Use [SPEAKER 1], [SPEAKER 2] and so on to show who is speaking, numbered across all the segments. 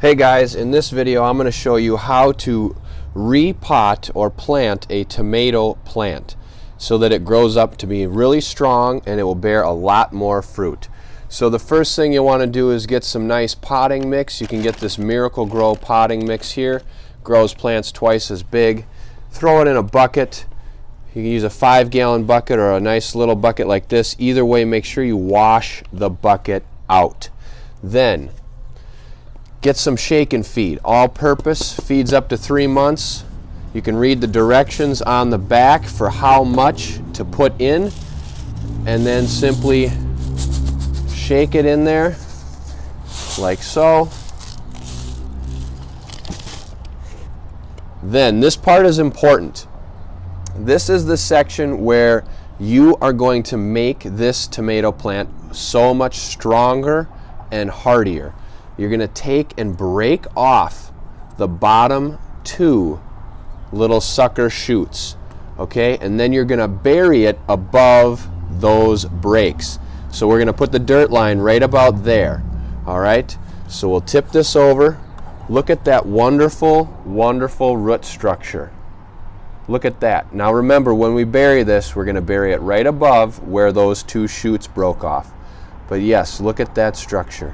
[SPEAKER 1] Hey guys, in this video I'm going to show you how to repot or plant a tomato plant so that it grows up to be really strong and it will bear a lot more fruit. So the first thing you want to do is get some nice potting mix. You can get this Miracle-Gro potting mix here. Grows plants twice as big. Throw it in a bucket. You can use a 5-gallon bucket or a nice little bucket like this. Either way, make sure you wash the bucket out. Then get some shake and feed. All-purpose, feeds up to 3 months. You can read the directions on the back for how much to put in, and then simply shake it in there like so. Then this part is important. This is the section where you are going to make this tomato plant so much stronger and hardier. You're going to take and break off the bottom 2 little sucker shoots, okay? And then you're going to bury it above those breaks. So we're going to put the dirt line right about there, all right? So we'll tip this over. Look at that wonderful, wonderful root structure. Look at that. Now remember, when we bury this, we're going to bury it right above where those 2 shoots broke off. But yes, look at that structure.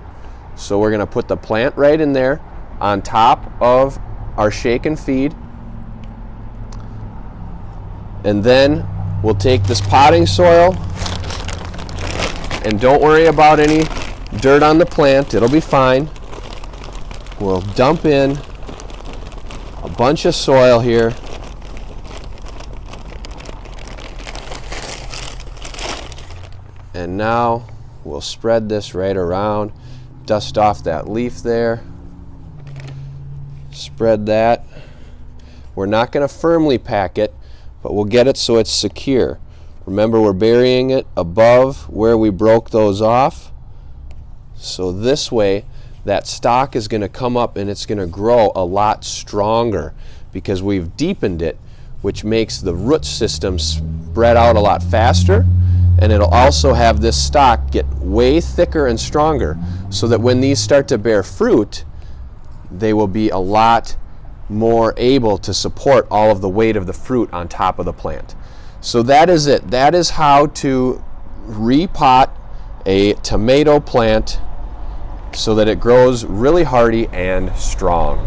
[SPEAKER 1] So we're going to put the plant right in there on top of our shake and feed. And then we'll take this potting soil, and don't worry about any dirt on the plant, it'll be fine. We'll dump in a bunch of soil here. And now we'll spread this right around. Dust off that leaf there. Spread that. We're not going to firmly pack it, but we'll get it so it's secure. Remember, we're burying it above where we broke those off. So this way, that stalk is going to come up and it's going to grow a lot stronger because we've deepened it, which makes the root system spread out a lot faster. And it'll also have this stalk get way thicker and stronger so that when these start to bear fruit, they will be a lot more able to support all of the weight of the fruit on top of the plant. So that is it. That is how to repot a tomato plant so that it grows really hardy and strong.